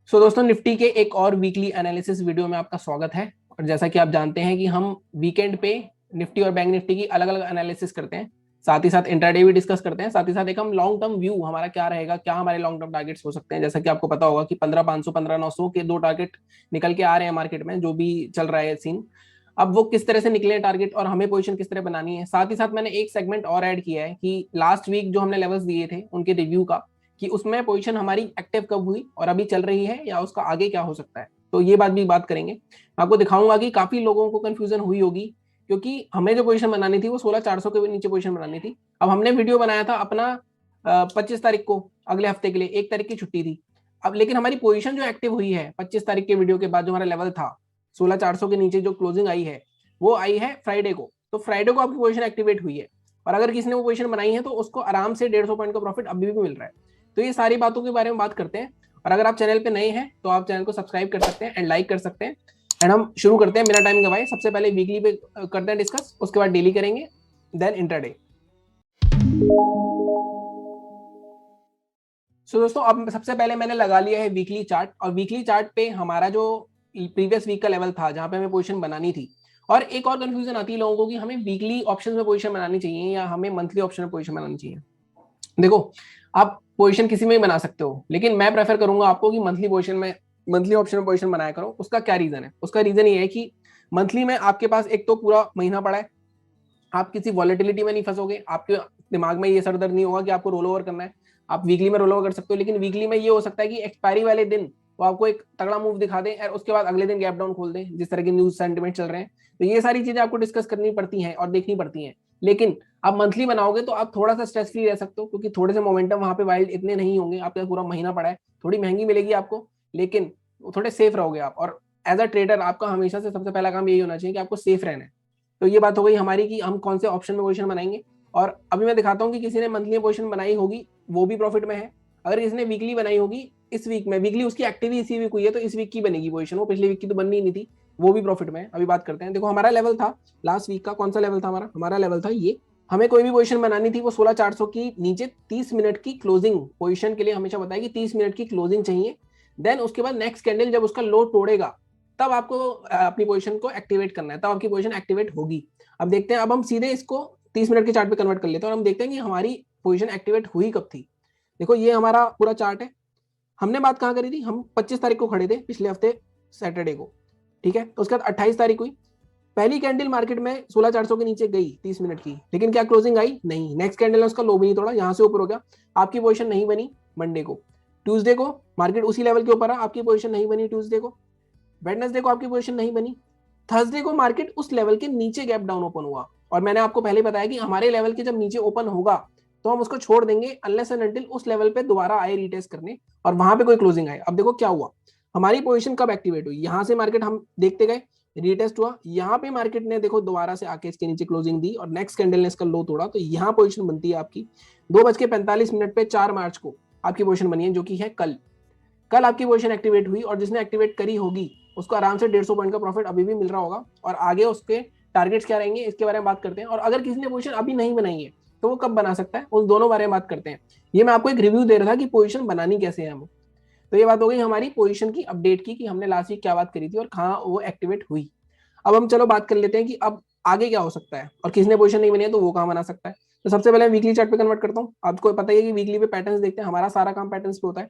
दोस्तों, निफ्टी के एक और वीकली एनालिसिस वीडियो में आपका स्वागत है। और जैसा कि आप जानते हैं कि हम वीकेंड पे निफ्टी और बैंक निफ्टी की अलग अलग एनालिसिस करते हैं, साथ ही साथ इंट्राडे भी डिस्कस करते हैं, साथ ही साथ एक हम लॉन्ग टर्म व्यू हमारा क्या रहेगा, क्या हमारे लॉन्ग टर्म टारगेट्स हो सकते हैं। जैसा कि आपको पता होगा कि 15,500 15,900 के दो टारगेट निकल के आ रहे हैं मार्केट में, जो भी चल रहा है सीन। अब वो किस तरह से निकले टारगेट और हमें पोजीशन किस तरह बनानी है, साथ ही साथ मैंने एक सेगमेंट और ऐड किया है कि लास्ट वीक जो हमने लेवल्स दिए थे उनके रिव्यू का, कि उसमें पोजीशन हमारी एक्टिव कब हुई और अभी चल रही है या उसका आगे क्या हो सकता है। तो ये बात भी बात करेंगे। मैं आपको दिखाऊंगा कि काफी लोगों को कंफ्यूजन हुई होगी, क्योंकि हमें जो पोजीशन बनानी थी वो 16,400 के नीचे पोजीशन बनानी थी। अब हमने वीडियो बनाया था अपना 25 तारीख को, अगले हफ्ते के लिए 1 तारीख की छुट्टी थी। अब लेकिन हमारी पोजीशन जो एक्टिव हुई है 25 तारीख के वीडियो के बाद, जो हमारा लेवल था 16,400 के नीचे जो क्लोजिंग आई है, वो आई है फ्राइडे को। तो फ्राइडे को आपकी पोजीशन एक्टिवेट हुई है, और अगर किसी ने वो पोजीशन बनाई है तो उसको आराम से 150 पॉइंट का प्रॉफिट अभी भी मिल रहा है। तो ये सारी बातों के बारे में बात करते हैं। और अगर आप चैनल पे नए हैं तो आप चैनल को सब्सक्राइब कर सकते हैं एंड लाइक कर सकते हैं। एंड हम शुरू करते हैं बिना टाइम गवाए। सबसे पहले वीकली पे करते हैं डिस्कस, उसके बाद डेली करेंगे, देन इंट्राडे। दोस्तों, अब सबसे पहले मैंने लगा लिया है वीकली चार्ट, और वीकली चार्ट पे हमारा जो प्रीवियस वीक का लेवल था जहां पे हमें पोजीशन बनानी थी। और एक और कंफ्यूजन आती है लोगों को कि हमें वीकली ऑप्शन में पोजीशन बनानी चाहिए या हमें मंथली ऑप्शन में पोजीशन बनानी चाहिए। देखो, आप पोजीशन किसी में भी बना सकते हो, लेकिन मैं प्रेफर करूंगा आपको कि मंथली पोजीशन में, मंथली ऑप्शन में पोजीशन बनाया करो। उसका क्या रीजन है? उसका रीजन ये है कि मंथली में आपके पास एक तो पूरा महीना पड़ा है, आप किसी वॉलेटिलिटी में नहीं फंसोगे, आपके दिमाग में ये सरदर्द नहीं होगा कि आपको रोल ओवर करना है। आप वीकली में रोल ओवर कर सकते हो, लेकिन वीकली में ये हो सकता है कि एक्सपायरी वाले दिन वो आपको एक तगड़ा मूव दिखा दें और उसके बाद अगले दिन गैप डाउन खोल दें, जिस तरह की न्यूज सेंटिमेंट चल रहे हैं। तो ये सारी चीजें आपको डिस्कस करनी पड़ती हैं और देखनी पड़ती हैं। लेकिन आप मंथली बनाओगे तो आप थोड़ा सा स्ट्रेस फ्री रह सकते हो, क्योंकि थोड़े से मोमेंटम वहां पे वाइल्ड इतने नहीं होंगे, आपका पूरा महीना पड़ा है। थोड़ी महंगी मिलेगी आपको, लेकिन थोड़े सेफ रहोगे आप। और एज अ ट्रेडर आपका हमेशा से सबसे पहला काम यही होना चाहिए कि आपको सेफ रहना है। तो ये बात हो गई हमारी कि हम कौन से ऑप्शन में पोजीशन बनाएंगे। और अभी मैं दिखाता हूँ कि किसी ने मंथली पोजीशन बनाई होगी वो भी प्रॉफिट में है। अगर किसी ने वीकली बनाई होगी इस वीक में, वीकली उसकी एक्टिव इसी वीक हुई है, तो इस वीक की बनेगी पोजीशन, वो पिछले वीक की तो बननी नहीं थी, वो भी प्रॉफिट में है। अभी बात करते हैं। देखो, हमारा लेवल था लास्ट वीक का, कौन सा लेवल था हमारा? हमारा लेवल था ये। हमें कोई भी पोजीशन बनानी थी वो 16,400 की नीचे 30 मिनट की क्लोजिंग पोजीशन के लिए हमेशा बताया कि 30 मिनट की क्लोजिंग चाहिए। देन उसके बाद नेक्स्ट कैंडल जब उसका लो तोड़ेगा तब आपको अपनी पोजीशन को एक्टिवेट करना है, तब आपकी पोजीशन एक्टिवेट होगी। अब देखते हैं, अब हम सीधे इसको 30 मिनट के चार्ट पे कन्वर्ट कर लेते हैं और हम देखते हैं कि हमारी पोजीशन एक्टिवेट हुई कब थी। देखो, ये हमारा पूरा चार्ट है। हमने बात कहाँ करी थी? हम 25 तारीख को खड़े थे पिछले हफ्ते सैटरडे को, ठीक है। उसके बाद 28 तारीख हुई, पहली कैंडल मार्केट में 16,400 के नीचे गई 30 मिनट की, लेकिन क्या क्लोजिंग आई? नहीं। नेक्स्ट कैंडल ने उसका लो भी नहीं तोड़ा, यहां से ऊपर हो गया, आपकी पोजीशन नहीं बनी मंडे को। ट्यूसडे को मार्केट उसी लेवल के ऊपर है, आपकी पोजीशन नहीं बनी ट्यूसडे को। वेडनेसडे को आपकी पोजीशन नहीं बनी। थर्सडे को मार्केट उस लेवल के नीचे गैप डाउन ओपन हुआ, और मैंने आपको पहले बताया कि हमारे लेवल के जब नीचे ओपन होगा तो हम उसको छोड़ देंगे अनलेस एंड अनटिल उस लेवल पे दोबारा आए रीटेस्ट करने और वहां पे कोई क्लोजिंग आए। अब देखो क्या हुआ, हमारी पोजीशन कब एक्टिवेट हुई? यहां से मार्केट हम देखते गए, रीटेस्ट हुआ, यहाँ पे मार्केट ने देखो दोबारा से आके इसके नीचे क्लोजिंग दी और नेक्स्ट कैंडल ने इसका लो तोड़ा, तो यहाँ पोजीशन बनती है आपकी 2:45 पे 4 मार्च को आपकी पोजीशन बनी है, जो कि है कल। कल आपकी पोजीशन एक्टिवेट हुई, और जिसने एक्टिवेट करी होगी उसको आराम से 150 पॉइंट का प्रॉफिट अभी भी मिल रहा होगा। और आगे उसके टारगेट्स क्या रहेंगे इसके बारे में बात करते हैं। और अगर किसी ने पोजीशन अभी नहीं बनाई है तो वो कब बना सकता है, उन दोनों बारे में बात करते हैं। ये मैं आपको एक रिव्यू दे रहा था कि पोजीशन बनानी कैसे है हमें। तो ये बात हो गई हमारी पोजीशन की अपडेट की, कि हमने लास्ट वीक क्या बात करी थी और कहाँ वो एक्टिवेट हुई। अब हम चलो बात कर लेते हैं कि अब आगे क्या हो सकता है, और किसने पोजीशन नहीं बनी है तो वो कहाँ बना सकता है। तो सबसे पहले वीकली चार्ट पे कन्वर्ट करता हूँ। आपको पता ही है कि वीकली पे पैटर्न्स देखते हैं, हमारा सारा काम पैटर्न्स पे होता है।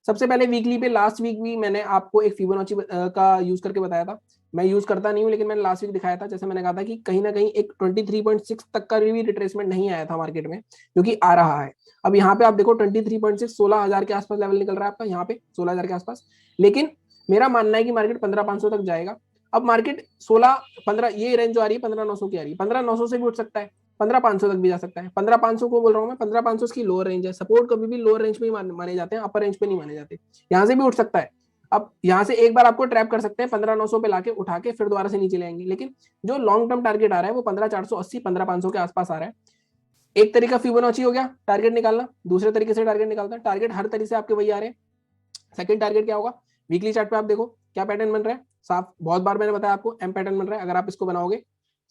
सबसे पहले वीकली पे लास्ट वीक भी मैंने आपको एक फिबोनाची का यूज करके बताया था। मैं यूज करता नहीं हूँ, लेकिन मैंने लास्ट वीक दिखाया था। जैसे मैंने कहा था कि कहीं ना कहीं एक 23.6 तक का भी रिट्रेसमेंट नहीं आया था मार्केट में, जो कि आ रहा है। अब यहाँ पे आप देखो 23.6 16,000 के आसपास लेवल निकल रहा है आपका, यहाँ पे 16,000 के आसपास। लेकिन मेरा मानना है कि मार्केट 15,500 तक जाएगा। अब मार्केट 16-15 ये रेंज जो आ रही है 15,900 की आ रही है, 15,900 से भी उठ सकता है, 15,500 तक भी जा सकता है। 15,500 को बोल रहा हूँ मैं, 15,500 इसकी लोअर रेंज है। सपोर्ट कभी भी लोअर रेंज में ही माने जाते हैं, अपर रेंज पे नहीं माने जाते। यहाँ से भी उठ सकता है। अब यहाँ से एक बार आपको ट्रैप कर सकते हैं 15,900 पे लाके उठा के, फिर दोबारा से नीचे लेंगे। लेकिन जो लॉन्ग टर्म टारगेट आ रहा है वो 15,480 15,500 के आसपास आ रहा है। एक तरीका फिबोनाची हो गया टारगेट निकालना, दूसरे तरीके से टारगेट निकालता है। टारगेट हर तरीके से आपके वही आ रहे हैं। सेकंड टारगेट क्या होगा? वीकली चार्ट पे आप देखो क्या पैटर्न बन रहा है, साफ बहुत बार मैंने बताया आपको, एम पैटर्न बन रहा है। अगर आप इसको बनाओगे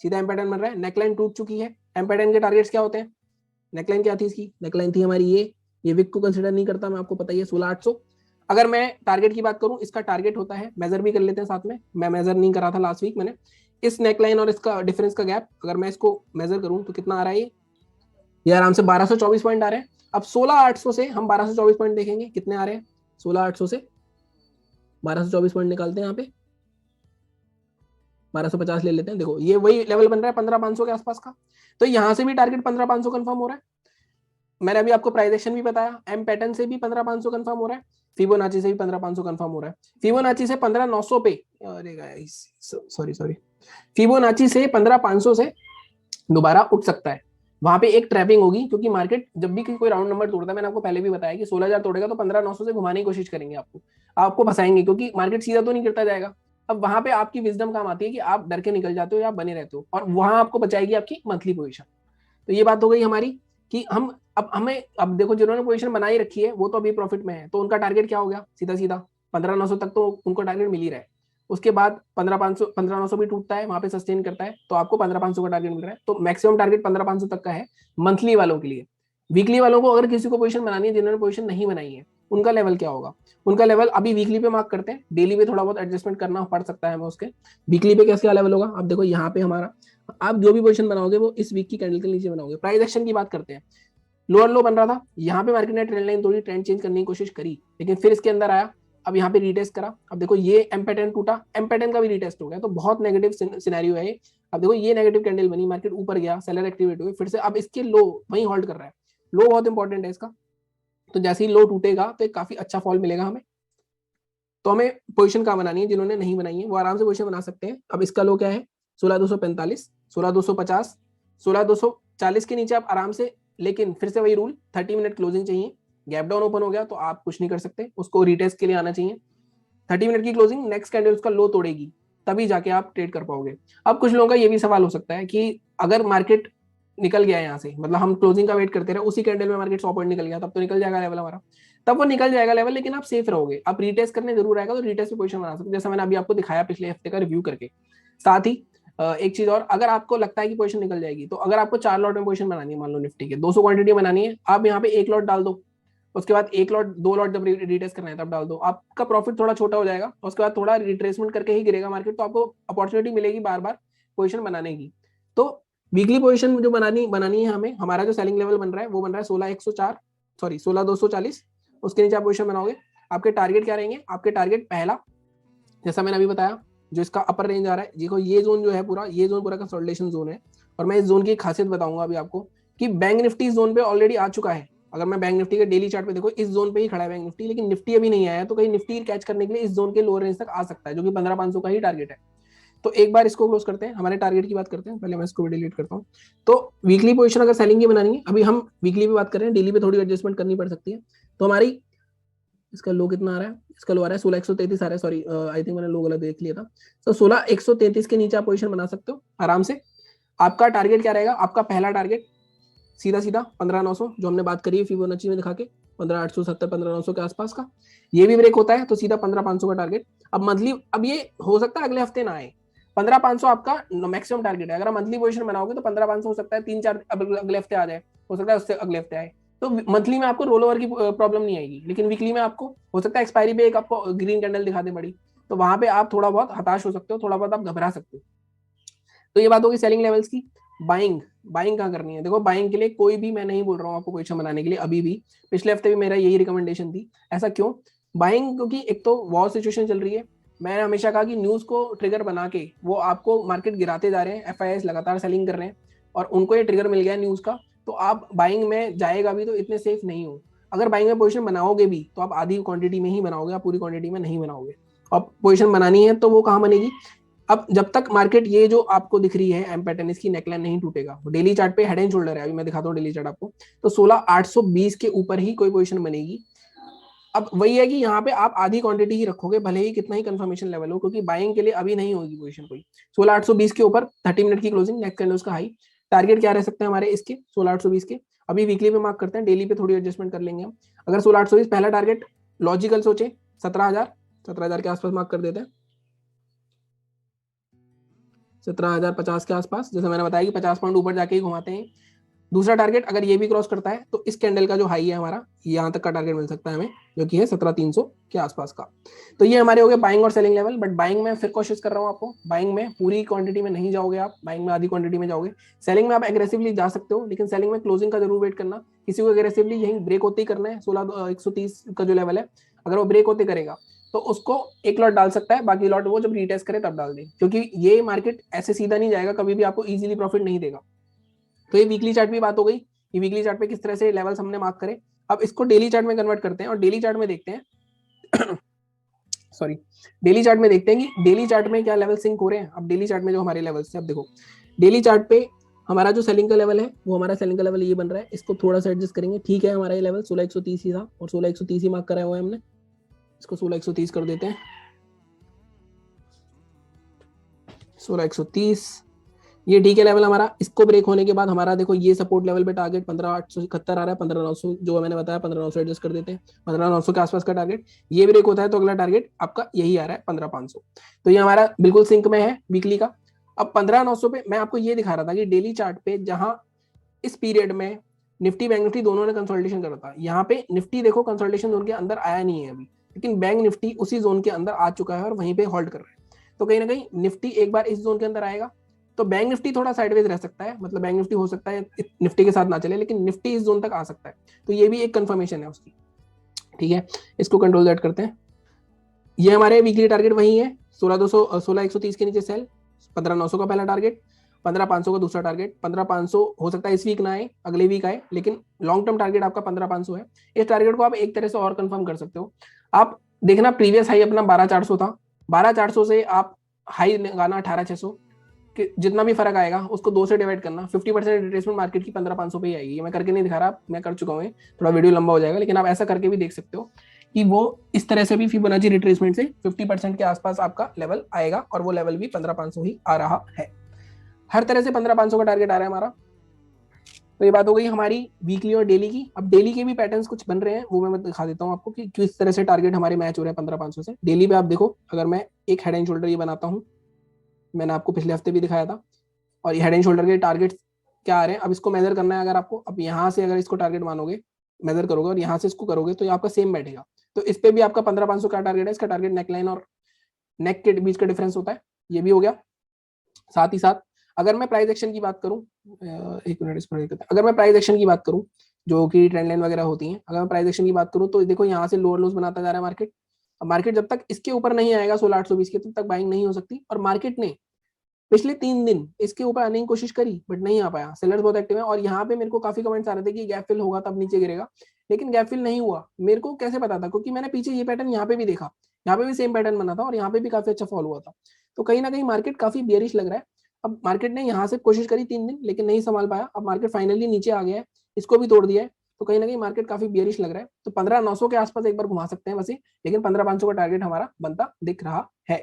सीधा एम पैटर्न बन रहा है। नेकलाइन टूट चुकी है। एम पैटर्न के टारगेट्स क्या होते हैं? नेकलाइन क्या थी इसकी? नेकलाइन थी हमारी ये विक को कंसिडर नहीं करता, मैं आपको पता ही है 16,800। अगर मैं टारगेट की बात करूं, इसका टारगेट होता है, मेजर भी कर लेते हैं साथ में, मैं मेजर नहीं करा था लास्ट वीक मैंने, इस नेकलाइन और इसका डिफरेंस का गैप अगर मैं इसको मेजर करूं तो कितना आ रहा है ये आराम से 1224 पॉइंट आ रहे हैं। अब 16800 से हम 1224 पॉइंट देखेंगे कितने आ रहे हैं, 16800 से 1224 पॉइंट निकालते हैं, यहाँ पे 1250 ले लेते हैं। देखो ये वही लेवल बन रहा है 15500 के आसपास का, तो यहाँ से भी टारगेट 15500 कंफर्म हो रहा है। मैंने अभी आपको प्राइस एक्शन भी बताया, एम पैटर्न से भी 15500 कंफर्म हो रहा है, फिबोनाची से भी 15500 कंफर्म हो रहा है। फिबोनाची से 15900 पे, अरे गाइस सॉरी सॉरी, फिबोनाची से 15500 से दोबारा उठ सकता है, वहां पे एक ट्रैपिंग होगी, क्योंकि मार्केट जब भी कोई राउंड नंबर तोड़ता है, मैंने आपको पहले भी बताया कि 16000 तोड़ेगा तो 15900 से घुमाने की कोशिश करेंगे, आपको फंसाएंगे, क्योंकि मार्केट सीधा तो नहीं गिरता जाएगा। अब वहां पे आपकी विजडम काम आती है कि आप डर के निकल जाते हो या आप बने रहते हो, और वहां आपको बचाएगी आपकी मंथली पोजीशन। तो ये बात हो गई हमारी कि हम अब हमें, अब देखो जिन्होंने पोजीशन बनाई रखी है वो तो अभी प्रॉफिट में है, तो उनका टारगेट क्या हो गया, सीधा सीधा 15900 तक तो उनको टारगेट मिल ही रहा है। उसके बाद 15900 भी टूटता है, वहां पे सस्टेन करता है, तो आपको 15500 का टारगेट मिल रहा है। तो मैक्सिमम टारगेट 15500 तक का है मंथली वालों के लिए। वीकली वालों को अगर किसी को पोजीशन बनानी है, जिन्होंने पोजीशन नहीं बनाई है, उनका लेवल क्या होगा, उनका लेवल अभी वीकली पे मार्क करते हैं, डेली पे थोड़ा बहुत एडजस्टमेंट करना पड़ सकता है हमें उसके। वीकली पे कैसे लेवल होगा, अब देखो यहाँ पे हमारा, आप जो भी पोजीशन बनाओगे वो इस वीक की कैंडल के नीचे बनाओगे। प्राइस एक्शन की बात करते हैं, लोअर लो बन रहा था, यहाँ पे मार्केट ने ट्रेंड लाइन थोड़ी ट्रेंड चेंज करने की कोशिश करी, लेकिन फिर इसके अंदर आया, अब यहाँ पे रीटेस्ट करा। अब देखो ये एम पैटर्न टूटा, एम पैटर्न का भी रीटेस्ट हो गया, तो बहुत नेगेटिव सिनेरियो है ये। अब देखो ये नेगेटिव कैंडल बनी, मार्केट ऊपर गया, सेलर एक्टिवेट हुए, फिर से अब इसके लो वहीं होल्ड कर रहा है, लो बहुत इंपॉर्टेंट है इसका, तो जैसे ही लो टूटेगा तो एक काफी अच्छा फॉल मिलेगा हमें। तो हमें पोजीशन कहाँ बनानी है, जिन्होंने नहीं बनाई है वो आराम से पोजीशन बना सकते हैं। अब इसका लो क्या है, 16245, 16250, 16240 के नीचे आप आराम से, लेकिन फिर से वही रूल, 30 मिनट क्लोजिंग चाहिए। गैप डाउन ओपन हो गया तो आप कुछ नहीं कर सकते, उसको रिटेस्ट के लिए आना चाहिए। 30 मिनट की क्लोजिंग, नेक्स्ट कैंडल उसका लो तोड़ेगी, तभी जाके आप ट्रेड कर पाओगे। अब कुछ लोगों का ये भी सवाल हो सकता है कि अगर मार्केट निकल गया यहाँ से, मतलब हम क्लोजिंग का वेट करते रहे, उसी कैंडल में मार्केट 100 पॉइंट निकल गया, तब तो निकल जाएगा लेवल हमारा, तब वो निकल जाएगा लेवल, लेकिन आप सेफ रहोगे। आप रीटेस्ट करने जरूर आएगा तो रीटेस्ट पे पोजीशन बना सकते, जैसा मैंने अभी आपको दिखाया पिछले हफ्ते का रिव्यू करके। साथ ही एक चीज और, अगर आपको लगता है कि पोजीशन निकल जाएगी, तो अगर आपको 4 लॉट में पोजीशन बनानी है, मान लो निफ्टी के 200 क्वांटिटी बनानी है, आप यहाँ पे 1 लॉट डाल दो, उसके बाद 1 लॉट 2 लॉट जब रिटेस्ट करना है तब डाल दो, आपका प्रॉफिट थोड़ा छोटा हो जाएगा, उसके बाद थोड़ा रिट्रेसमेंट करके ही गिरेगा मार्केट, तो आपको अपॉर्चुनिटी मिलेगी बार बार पोजीशन बनाने की। तो वीकली पोजीशन जो बनानी बनानी है हमें, हमारा जो सेलिंग लेवल बन रहा है वो बन रहा है 16104, सॉरी 16240, उसके नीचे आप पोजीशन बनाओगे। आपके टारगेट क्या रहेंगे, आपके टारगेट पहला, जैसा मैंने अभी बताया, जो इसका अपर रेंज आ रहा है, देखो ये जोन जो है पूरा, ये जोन पूरा कंसोलिडेशन जोन है, और मैं इस जोन की खासियत बताऊंगा अभी आपको कि बैंक निफ्टी जोन पे ऑलरेडी आ चुका है। अगर मैं बैंक निफ्टी के डेली चार्ट पे देखो, इस जोन पे ही खड़ा है बैंक निफ्टी, लेकिन निफ्टी अभी नहीं आया, तो कहीं निफ्टी कैच करने के लिए इस जोन के लोअर रेंज तक आ सकता है, जो कि 15500 का ही टारगेट है। तो एक बार इसको क्लोज करते हैं, हमारे टारगेट की बात करते हैं, पहले मैं इसको भी डिलीट करता हूँ। तो वीकली पोजीशन अगर सेलिंग की बनानी है, अभी हम वीकली पे बात कर रहे हैं, डेली पे थोड़ी एडजस्टमेंट करनी पड़ सकती है। तो हमारी, इसका लो कितना आ रहा है, इसका लो आ रहा है 16133 आ रहा है, सॉरी आई थिंक मैंने लो गलत देख लिया था। तो 16133 के नीचे आप पोजीशन बना सकते हो आराम से। आपका टारगेट क्या रहेगा, आपका पहला टारगेट सीधा सीधा 15900, जो हमने बात करी है फिबोनाची में दिखा के, 15870 15900 के आसपास का, ये भी ब्रेक होता है तो सीधा 15500 का टारगेट। अब मंथली, अब ये हो सकता है अगले हफ्ते ना आए, 15500 आपका मैक्सिमम टारगेट है। अगर मंथली पोजीशन बनाओगे तो 15500 हो सकता है 3-4 अगले हफ्ते आ जाए, हो सकता है उससे अगले हफ्ते आए। तो मंथली में आपको रोल ओवर की प्रॉब्लम नहीं आएगी, लेकिन वीकली में आपको हो सकता है एक्सपायरी पे एक आपको ग्रीन कैंडल दिखा दे बड़ी, तो वहां पे आप थोड़ा बहुत हताश हो सकते हो, थोड़ा बहुत आप घबरा सकते हो। तो ये बात होगी सेलिंग लेवल्स की। बाइंग, बाइंग कहाँ करनी है, देखो बाइंग के लिए कोई भी मैं नहीं बोल रहा हूँ आपको पोजीशन बनाने के लिए अभी भी, पिछले हफ्ते भी मेरा यही रिकमेंडेशन थी। ऐसा क्यों, बाइंग क्योंकि एक तो वॉर सिचुएशन चल रही है, मैंने हमेशा कहा कि न्यूज को ट्रिगर बना के वो आपको मार्केट गिराते जा रहे हैं, एफआईआई लगातार सेलिंग कर रहे हैं, और उनको ये ट्रिगर मिल गया न्यूज का, तो आप बाइंग में जाएगा भी तो इतने सेफ नहीं हो। अगर बाइंग में पोजीशन बनाओगे भी तो आप आधी क्वांटिटी में ही बनाओगे, आप पूरी क्वांटिटी में नहीं बनाओगे। अब पोजीशन बनानी है तो वो कहाँ बनेगी, अब जब तक मार्केट ये जो आपको दिख रही है एम पैटर्न, इसकी नेकलाइन नहीं टूटेगा, डेली चार्ट पे हेड एंड शोल्डर है, अभी मैं दिखाता हूँ डेली चार्ट आपको, तो 16820 के ऊपर ही कोई पोजीशन बनेगी। अब वही है कि यहाँ पे आप आधी क्वांटिटी ही रखोगे, भले ही कितना ही कंफर्मेशन लेवल हो, क्योंकि बाइंग के लिए अभी नहीं होगी पोजीशन कोई। 16820 के ऊपर 30 मिनट की क्लोजिंग, नेक्स्ट कैंडल उसका हाई, टारगेट क्या रह सकते हैं हमारे इसके 16820 के। अभी वीकली पे मार्क करते हैं, डेली पे थोड़ी एडजस्टमेंट कर लेंगे हम। अगर 16820 पहला टारगेट, लॉजिकल सोचे 17,000 के आसपास मार्क कर देते हैं, 17,050 के आसपास, जैसे मैंने बताया कि 50 पॉइंट ऊपर जाके ही घुमाते हैं। दूसरा टारगेट अगर ये भी क्रॉस करता है तो इस कैंडल का जो हाई है हमारा, यहाँ तक का टारगेट मिल सकता है हमें, जो कि है 17,300 के आसपास का। तो ये हमारे हो गए बाइंग और सेलिंग लेवल। बट बाइंग में फिर कोशिश कर रहा हूँ आपको, बाइंग में पूरी क्वांटिटी में नहीं जाओगे आप, बाइंग में आधी क्वांटिटी में जाओगे। सेलिंग में आप एग्रेसिवली जा सकते हो, लेकिन सेलिंग में क्लोजिंग का जरूर वेट करना। किसी को एग्रेसिवली यही ब्रेक होते ही करना है, 16,130 का जो लेवल है, अगर वो ब्रेक होते करेगा तो उसको एक लॉट डाल सकता है, बाकी लॉट वो जब रीटेस्ट करे तब डाल दे, क्योंकि ये मार्केट ऐसे सीधा नहीं जाएगा, कभी भी आपको इजीली प्रॉफिट नहीं देगा। तो ये वीकली चार्ट की बात हो गई कि वीकली चार्ट पे किस तरह से लेवल्स हमने मार्क करे। अब इसको डेली चार्ट में कन्वर्ट करते हैं और डेली चार्ट में देखते हैं सॉरी, डेली चार्ट में देखते हैं कि डेली चार्ट में क्या लेवल सिंक हो रहे हैं। अब डेली चार्ट में जो हमारे लेवल्स हैं, अब देखो डेली चार्ट पे हमारा जो सेलिंग का लेवल है, वो हमारा सेलिंग का लेवल ये बन रहा है, इसको थोड़ा सा एडजस्ट करेंगे। ठीक है, हमारा ये लेवल 16,130 ही था और 16,130 ही मार्क करा हुआ है हमने, इसको 16,130 कर देते हैं। 16,130 ये ठीक है लेवल हमारा। इसको ब्रेक होने के बाद हमारा देखो ये सपोर्ट लेवल पे टारगेट 15,871 आ रहा है, 15,900 जो मैंने बताया, 15,900 एडजस्ट कर देते हैं, 15,900 के आसपास का टारगेट। ये ब्रेक होता है तो अगला टारगेट आपका यही आ रहा है 15,500। तो ये हमारा बिल्कुल सिंक में है वीकली का। अब 15,900 पे मैं आपको ये दिखा रहा था कि डेली चार्ट पे जहां इस पीरियड में निफ्टी बैंक निफ्टी दोनों ने कंसोलिडेशन करा था, यहाँ पे निफ्टी देखो कंसोलिडेशन जोन के अंदर आया नहीं है अभी, लेकिन बैंक निफ्टी उसी जोन के अंदर आ चुका है और वहीं पे होल्ड कर रहा है। तो कहीं ना कहीं निफ्टी एक बार इस जोन के अंदर आएगा तो बैंक निफ्टी थोड़ा साइडवेज रह सकता है, मतलब बैंक निफ्टी हो सकता है निफ्टी के साथ ना चले, लेकिन निफ्टी इस जोन तक आ सकता है। तो ये भी एक कंफर्मेशन है उसकी। ठीक है, इसको कंट्रोल दैट करते हैं। ये हमारे वीकली टारगेट वही है, 16,130 के नीचे सेल, 15,900 का पहला टारगेट, 15,500 का दूसरा टारगेट। 15,500 हो सकता है इस वीक ना आए, अगले वीक आए, लेकिन लॉन्ग टर्म टारगेट आपका 15,500 है। इस टारगेट को आप एक तरह से और कंफर्म कर सकते हो। आप देखना प्रीवियस हाई अपना 12,400 था, 12,400 से आप हाई लगाना 18,600, कि जितना भी फर्क आएगा उसको 2 से डिवाइड करना। 50% रिट्रेसमेंट मार्केट की 15,500 पे ही आएगी। मैं करके नहीं दिखा रहा, मैं कर चुका हूँ, थोड़ा वीडियो लंबा हो जाएगा, लेकिन आप ऐसा करके भी देख सकते हो कि वो इस तरह से भी फिबोनाची रिट्रेसमेंट से 50% के आसपास आपका लेवल आएगा, और वो लेवल भी 15,500 ही आ रहा है। हर तरह से 15,500 का टारगेट आ रहा है हमारा। तो ये बात हो गई हमारी वीकली और डेली की। अब डेली के भी पैटर्न्स कुछ बन रहे हैं, वो मैं दिखा देता हूँ आपको कि किस तरह से टारगेट हमारे मैच हो रहे हैं 15,500 से। डेली पे आप देखो, अगर मैं एक हेड एंड शोल्डर ये बनाता हूँ, मैंने आपको पिछले हफ्ते भी दिखाया था, और ये हेड एंड शोल्डर के टारगेट क्या आ रहे हैं। अब इसको मेजर करना है अगर आपको, अब यहाँ से अगर इसको टारगेट मानोगे, मेजर करोगे और यहाँ से इसको करोगे तो ये आपका सेम बैठेगा। तो इस पे भी आपका 15,500 का टारगेट है। इसका टारगेट नेकलाइन और नेक के बीच का डिफरेंस होता है, ये भी हो गया। साथ ही साथ अगर मैं प्राइस एक्शन की बात करूं, एक मिनट इसको करते हैं। अगर मैं प्राइस एक्शन की बात करूं, जो कि ट्रेंड लाइन वगैरह होती हैं, अगर मैं प्राइस एक्शन की बात करूं तो देखो यहाँ से लोअर लोज बनाता जा रहा है मार्केट। अब मार्केट जब तक इसके ऊपर नहीं आएगा 16,820 के, तब तक बाइंग नहीं हो सकती। और मार्केट ने पिछले 3 दिन इसके ऊपर आने की कोशिश करी बट नहीं आ पाया, सेलर्स बहुत एक्टिव है। और यहाँ पे मेरे को काफी कमेंट्स आ रहे थे कि गैप फिल होगा तब नीचे गिरेगा, लेकिन गैप फिल नहीं हुआ। मेरे को कैसे पता था? क्योंकि मैंने पीछे ये पैटर्न यहाँ पे भी देखा, यहाँ पे भी सेम पैटर्न बना था और यहाँ पे भी काफी अच्छा फॉल हुआ था। तो कहीं ना कहीं मार्केट काफी बियरिश लग रहा है। अब मार्केट ने यहाँ से कोशिश करी 3 दिन, लेकिन नहीं संभाल पाया। अब मार्केट फाइनली नीचे आ गया है, इसको भी तोड़ दिया है। तो कहीं ना कहीं मार्केट काफी बियरिश लग रहा है। तो 15,900 के आसपास एक बार घुमा सकते हैं वैसे, लेकिन 15,500 का टारगेट हमारा बनता दिख रहा है।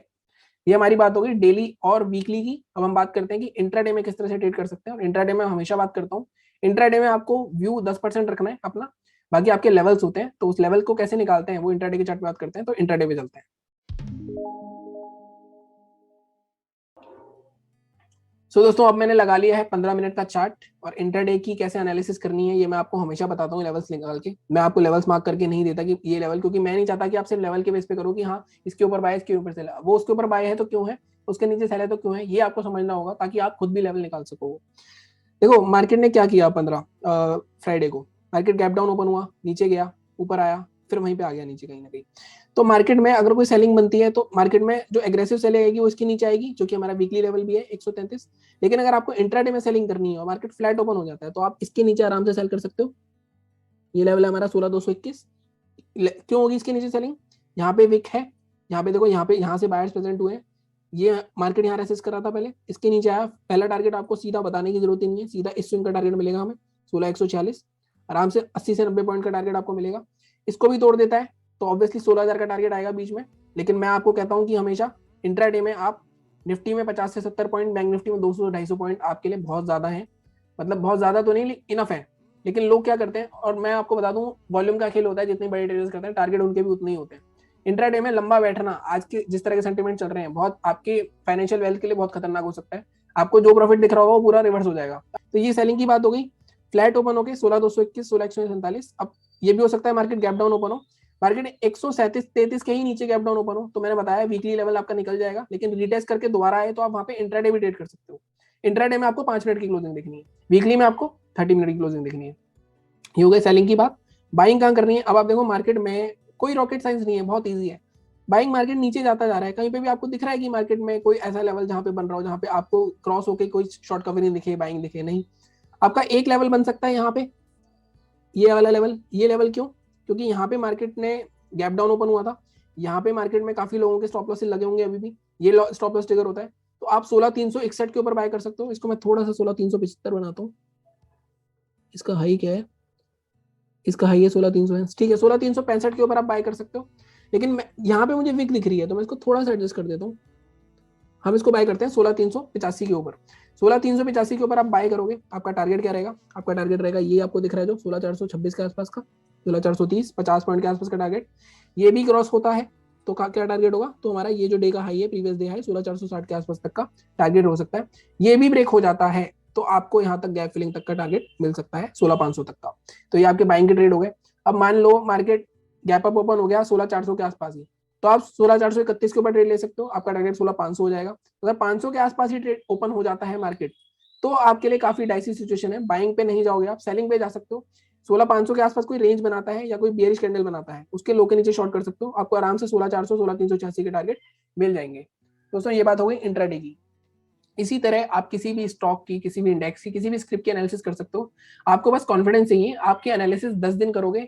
ये हमारी बात होगी डेली और वीकली की। अब हम बात करते हैं कि इंट्राडे में किस तरह से ट्रेड कर सकते हैं। और इंट्राडे में हमेशा बात करता हूँ, इंट्राडे में आपको व्यू 10% रखना है अपना, बाकी आपके लेवल्स होते हैं। तो उस लेवल को कैसे निकालते हैं वो इंट्राडे के चार्ट पे बात करते हैं। तो इंट्राडे पे चलते हैं। सो दोस्तों, अब मैंने लगा लिया है 15 मिनट का चार्ट, और इंटरडे की कैसे एनालिसिस करनी है ये मैं आपको हमेशा बताता हूँ लेवल्स निकाल के। मैं आपको लेवल्स मार्क करके नहीं देता कि ये लेवल, क्योंकि मैं नहीं चाहता कि आप सिर्फ लेवल के बेस पे करो कि हाँ इसके ऊपर बाय, इसके ऊपर सेल, वो उसके ऊपर बाय है तो क्यों है, उसके नीचे सेल है तो क्यों है, ये आपको समझना होगा ताकि आप खुद भी लेवल निकाल सको। देखो मार्केट ने क्या किया, 15 फ्राइडे को मार्केट गैप डाउन ओपन हुआ, नीचे गया, ऊपर आया, फिर वहीं पे आ गया नीचे कहीं ना कहीं। तो मार्केट में अगर कोई सेलिंग बनती है तो मार्केट में जो एग्रेसिव सेलिंग आएगी वो इसके नीचे आएगी, जो कि हमारा वीकली लेवल भी है 133। लेकिन अगर आपको इंट्राडे में सेलिंग करनी है और मार्केट फ्लैट ओपन हो जाता है तो आप इसके नीचे आराम से सेल कर सकते हो। ये लेवल है हमारा 16,221। क्यों होगी इसके नीचे सेलिंग? यहाँ पे विक है, यहाँ पे देखो, यहाँ पे यहाँ से बायर्स प्रेजेंट हुए हैं। ये मार्केट यहाँ रेसिस्ट कर रहा था पहले, इसके नीचे आया। पहला टारगेट आपको सीधा बताने की जरूरत ही नहीं है, सीधा इस स्विंग का टारगेट मिलेगा हमें 16,146। आराम से 80 से 90 पॉइंट का टारगेट आपको मिलेगा। इसको भी तोड़ देता है तो ऑब्वियसली 16,000 का टारगेट आएगा बीच में। लेकिन मैं आपको कहता हूँ कि हमेशा इंट्राडे में आप निफ्टी में 50 से 70 पॉइंट, बैंक निफ्टी में 200-250 पॉइंट आपके लिए बहुत ज्यादा है। मतलब बहुत ज्यादा तो नहीं, इनफ है। लेकिन लोग क्या करते हैं, और मैं आपको बता दूं, वॉल्यूम का खेल होता है, जितने बड़े ट्रेडर्स करते हैं टारगेट उनके भी उतने ही होते हैं। इंट्राडे में लंबा बैठना आज के जिस तरह के सेंटीमेंट चल रहे हैं, बहुत आपके फाइनेंशियल वेल्थ के लिए बहुत खतरनाक हो सकता है। आपको जो प्रॉफिट दिख रहा होगा वो पूरा रिवर्स हो जाएगा। तो ये सेलिंग की बात हो गई। फ्लैट ओपन होके 16,221, 16,147। अब ये भी हो सकता है मार्केट गैप डाउन ओपन हो, मार्केट 137-33 के ही नीचे गैप डाउन ओपन हो, तो मैंने बताया वीकली लेवल आपका निकल जाएगा, लेकिन रिटेस्ट करके दोबारा आए तो आप वहां पे इंट्राडे भी ट्रेड कर सकते हो। इंट्राडे में आपको 5 मिनट की क्लोजिंग देखनी है, वीकली में आपको 30 मिनट की क्लोजिंग देखनी है। ये हो गई सेलिंग की बात। बाइंग कहाँ करनी है, अब आप देखो मार्केट में कोई रॉकेट साइंस नहीं है, बहुत ईजी है। बाइंग मार्केट नीचे जाता जा रहा है, कहीं पे भी आपको दिख रहा है कि मार्केट में कोई ऐसा लेवल जहां पे बन रहा हो जहां पे आपको क्रॉस होके कोई शॉर्ट कवरिंग दिखे, बाइंग दिखे, नहीं। आपका एक लेवल बन सकता है यहाँ पे, ये वाला लेवल। ये लेवल क्यों, क्योंकि यहाँ पे मार्केट ने गैप डाउन ओपन हुआ था, यहाँ पे मार्केट में काफी लोगों के स्टॉप लॉस लगे होंगे अभी भी, ये स्टॉप लॉस ट्रिगर होता है। तो आप 16,361 के ऊपर बाय कर सकते हो। इसको मैं थोड़ा सा 16,375 बनाता हूँ। इसका हाई क्या है, इसका हाई है 16,300 है, ठीक है। 16,365 के ऊपर आप बाय कर सकते हो, लेकिन यहाँ पे मुझे विक दिख रही है तो मैं इसको थोड़ा सा एडजस्ट कर देता हूँ। हम इसको बाय करते हैं 16,385 के ऊपर। 16,385 के ऊपर आप बाय करोगे, आपका टारगेट क्या रहेगा, आपका टारगेट रहेगा ये आपको दिख रहा है जो 16,426 के आसपास का, 16,430, 50 पॉइंट के आसपास का टारगेट। ये भी क्रॉस होता है तो क्या टारगेट होगा, तो हमारा ये जो डे का हाई है, प्रीवियस डे हाई 16,460 के आसपास तक का टारगेट हो सकता है। ये भी ब्रेक हो जाता है तो आपको यहाँ तक गैप फिलिंग तक का टारगेट मिल सकता है 16,500 तक का। तो ये आपके बाइंग के ट्रेड हो गए। अब मान लो मार्केट गैप अप ओपन हो गया 16,400 के आसपास ही, तो आप 16,431 के ऊपर ट्रेड ले सकते हो, आपका टारगेट 16,500 हो जाएगा। अगर 500 के आसपास ही ट्रेड ओपन हो जाता है मार्केट, तो आपके लिए काफी डाइसी सिचुएशन है, बाइंग पे नहीं जाओगे आप, सेलिंग पे जा सकते हो। 16,500 के आसपास कोई रेंज बनाता है या कोई बेयरिश कैंडल बनाता है, उसके लो के नीचे शॉर्ट कर सकते हो, आपको आराम से 16,400, 16,386 के टारगेट मिल जाएंगे। दोस्तों ये बात हो गई इंट्राडे की। इसी तरह आप किसी भी स्टॉक की, किसी भी इंडेक्स की, किसी भी स्क्रिप्ट की एनालिसिस कर सकते हो। आपको बस कॉन्फिडेंस चाहिए, आपकी एनालिसिस 10 दिन करोगे,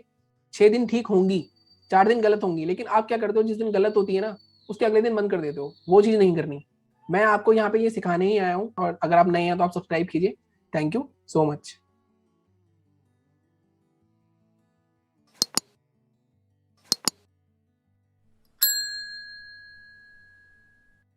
6 दिन ठीक होंगी, 4 दिन गलत होंगी, लेकिन आप क्या करते हो, जिस दिन गलत होती है ना उसके अगले दिन बंद कर देते हो, वो चीज नहीं करनी। मैं आपको यहाँ पे ये सिखाने ही आया हूँ, और अगर आप नए हैं तो आप सब्सक्राइब कीजिए। Thank you so much.